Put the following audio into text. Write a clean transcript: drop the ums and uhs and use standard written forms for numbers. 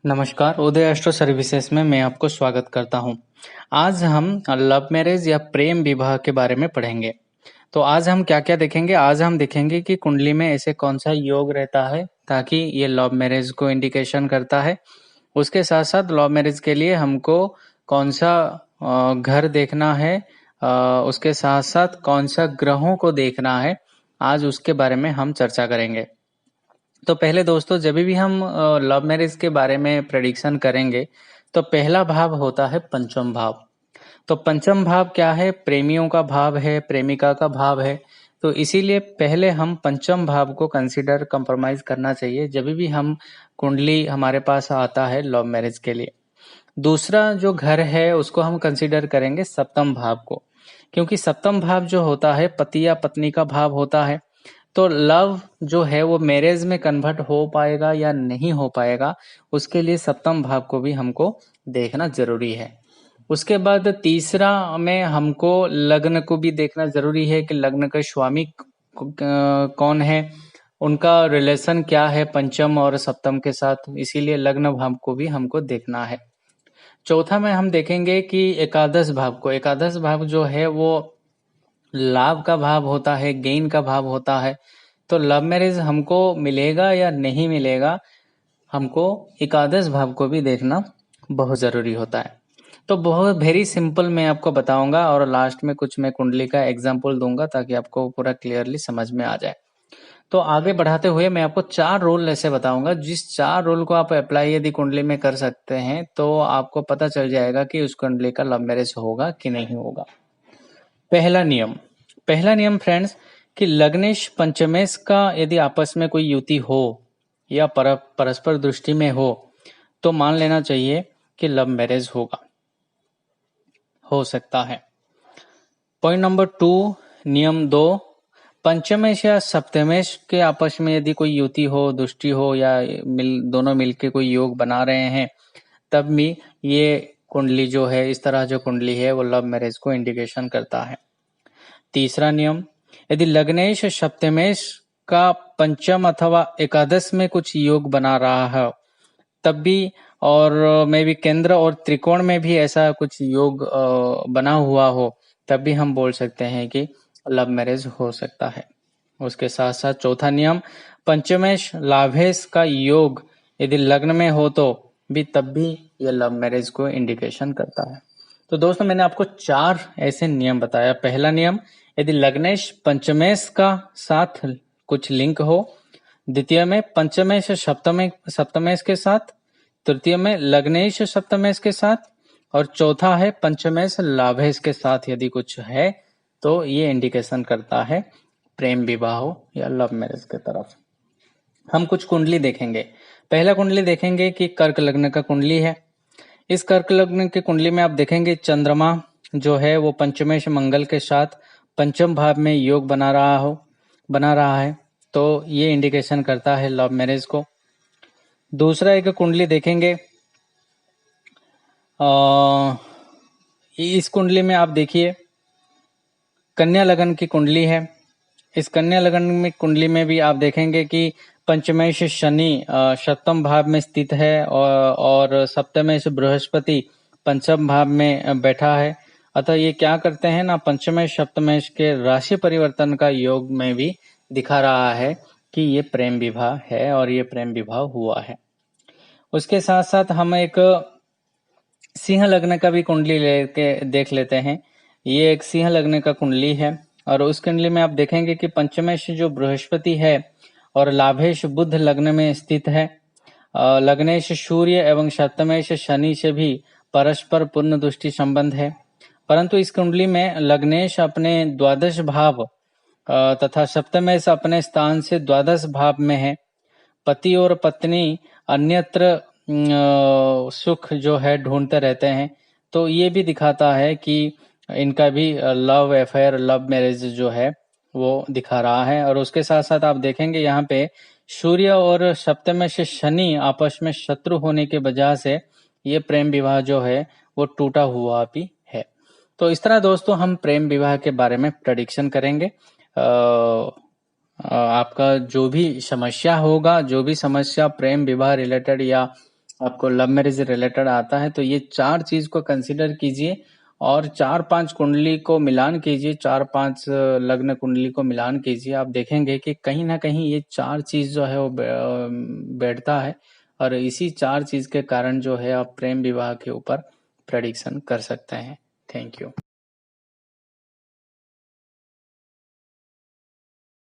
नमस्कार, उदय astro services में मैं आपको स्वागत करता हूं। आज हम लव मैरिज या प्रेम विवाह के बारे में पढ़ेंगे। तो आज हम क्या-क्या देखेंगे? आज हम देखेंगे कि कुंडली में ऐसे कौन सा योग रहता है ताकि ये लव मैरिज को इंडिकेशन करता है। उसके साथ-साथ लव मैरिज के लिए हमको कौन सा घर देखना है, उसके साथ-साथ कौन सा ग्रहों को देखना है, आज उसके बारे में हम चर्चा करेंगे। तो पहले दोस्तों जब भी हम लव मैरिज के बारे में प्रेडिक्शन करेंगे तो पहला भाव होता है पंचम भाव। तो पंचम भाव क्या है? प्रेमियों का भाव है, प्रेमिका का भाव है। तो इसीलिए पहले हम पंचम भाव को कंसीडर कंप्रोमाइज करना चाहिए जब भी हम कुंडली हमारे पास आता है लव मैरिज के लिए। दूसरा जो घर है उसको हम कंसीडर करेंगे सप्तम भाव को, क्योंकि सप्तम भाव जो होता है पति या पत्नी का भाव होता है। तो लव जो है वो मैरिज में कन्वर्ट हो पाएगा या नहीं हो पाएगा, उसके लिए सप्तम भाव को भी हमको देखना जरूरी है। उसके बाद तीसरा में हमको लग्न को भी देखना जरूरी है कि लग्न का स्वामी कौन है, उनका रिलेशन क्या है पंचम और सप्तम के साथ, इसीलिए लग्न भाव को भी हमको देखना है। चौथा में हम देखेंगे कि एकादश भाव को। एकादश भाव जो है वो लाभ का भाव होता है, गेन का भाव होता है। तो लव मैरिज हमको मिलेगा या नहीं मिलेगा, हमको एकादश भाव को भी देखना बहुत जरूरी होता है। तो बहुत वेरी सिंपल मैं आपको बताऊंगा और लास्ट में कुछ मैं कुंडली का एग्जाम्पल दूंगा ताकि आपको पूरा क्लियरली समझ में आ जाए। तो आगे बढ़ाते हुए मैं आपको 4 रोल ऐसे बताऊंगा, जिस 4 रोल को आप अप्लाई यदि कुंडली में कर सकते हैं तो आपको पता चल जाएगा कि उस कुंडली का लव मैरिज होगा कि नहीं होगा। पहला नियम फ्रेंड्स कि लग्नेश पंचमेश का यदि आपस में कोई युति हो या परस्पर दृष्टि में हो तो मान लेना चाहिए कि लव मैरिज हो सकता है। पॉइंट नंबर 2, नियम 2, पंचमेश या सप्तमेश के आपस में यदि कोई युति हो, दृष्टि हो या दोनों मिलके कोई योग बना रहे हैं तब भी ये कुंडली जो है, इस तरह जो कुंडली है वो लव मैरिज को इंडिकेशन करता है। तीसरा नियम, यदि लग्नेश सप्तमेश का पंचम अथवा एकादश में कुछ योग बना रहा है तब भी, और मे भी केंद्र और त्रिकोण में भी ऐसा कुछ योग बना हुआ हो तब भी हम बोल सकते हैं कि लव मैरिज हो सकता है। उसके साथ साथ चौथा नियम, पंचमेश लाभेश का योग यदि लग्न में हो तो भी तब भी यह लव मैरिज को इंडिकेशन करता है। तो दोस्तों मैंने आपको 4 ऐसे नियम बताया। पहला नियम, यदि लग्नेश पंचमेश का साथ कुछ लिंक हो। द्वितीय में पंचमेश सप्तमेश के साथ। तृतीय में लग्नेश सप्तमेश के साथ। और चौथा है पंचमेश लाभेश के साथ यदि कुछ है तो ये इंडिकेशन करता है प्रेम विवाह या लव मैरिज के तरफ। हम कुछ कुंडली देखेंगे। पहला कुंडली देखेंगे कि कर्क लग्न का कुंडली है। इस कर्क लग्न की कुंडली में आप देखेंगे चंद्रमा जो है वो पंचमेश मंगल के साथ पंचम भाव में योग बना रहा है, तो ये इंडिकेशन करता है लव मैरिज को। दूसरा एक कुंडली देखेंगे, इस कुंडली में आप देखिए कन्या लग्न की कुंडली है। इस कन्या लग्न में कुंडली में भी आप देखेंगे कि पंचमेश शनि सप्तम भाव में स्थित है और सप्तमेश बृहस्पति पंचम भाव में बैठा है। अतः ये क्या करते हैं ना, पंचमेश सप्तमेश के राशि परिवर्तन का योग में भी दिखा रहा है कि ये प्रेम विवाह है और ये प्रेम विवाह हुआ है। उसके साथ साथ हम एक सिंह लग्न का भी कुंडली लेके देख लेते हैं। ये एक सिंह लग्न का कुंडली है और उस कुंडली में आप देखेंगे कि पंचमेश जो बृहस्पति है और लाभेश बुध लग्न में स्थित है। लग्नेश सूर्य एवं सप्तमेश शनि से भी परस्पर पूर्ण दृष्टि संबंध है, परंतु इस कुंडली में लग्नेश अपने द्वादश भाव तथा सप्तमेश अपने स्थान से द्वादश भाव में है। पति और पत्नी अन्यत्र सुख जो है ढूंढते रहते हैं, तो ये भी दिखाता है कि इनका भी लव अफेयर, लव मैरिज जो है वो दिखा रहा है। और उसके साथ साथ आप देखेंगे यहाँ पे सूर्य और सप्तमेश शनि आपस में शत्रु होने के वजह से ये प्रेम विवाह जो है वो टूटा हुआ भी है। तो इस तरह दोस्तों हम प्रेम विवाह के बारे में प्रेडिक्शन करेंगे। आपका जो भी समस्या होगा, जो भी समस्या प्रेम विवाह रिलेटेड या आपको लव मैरिज रिलेटेड आता है तो ये 4 चीज को कंसिडर कीजिए और 4-5 कुंडली को मिलान कीजिए, 4-5 लग्न कुंडली को मिलान कीजिए। आप देखेंगे कि कहीं ना कहीं ये 4 चीज जो है वो बैठता है और इसी 4 चीज के कारण जो है आप प्रेम विवाह के ऊपर प्रेडिक्शन कर सकते हैं। Thank you.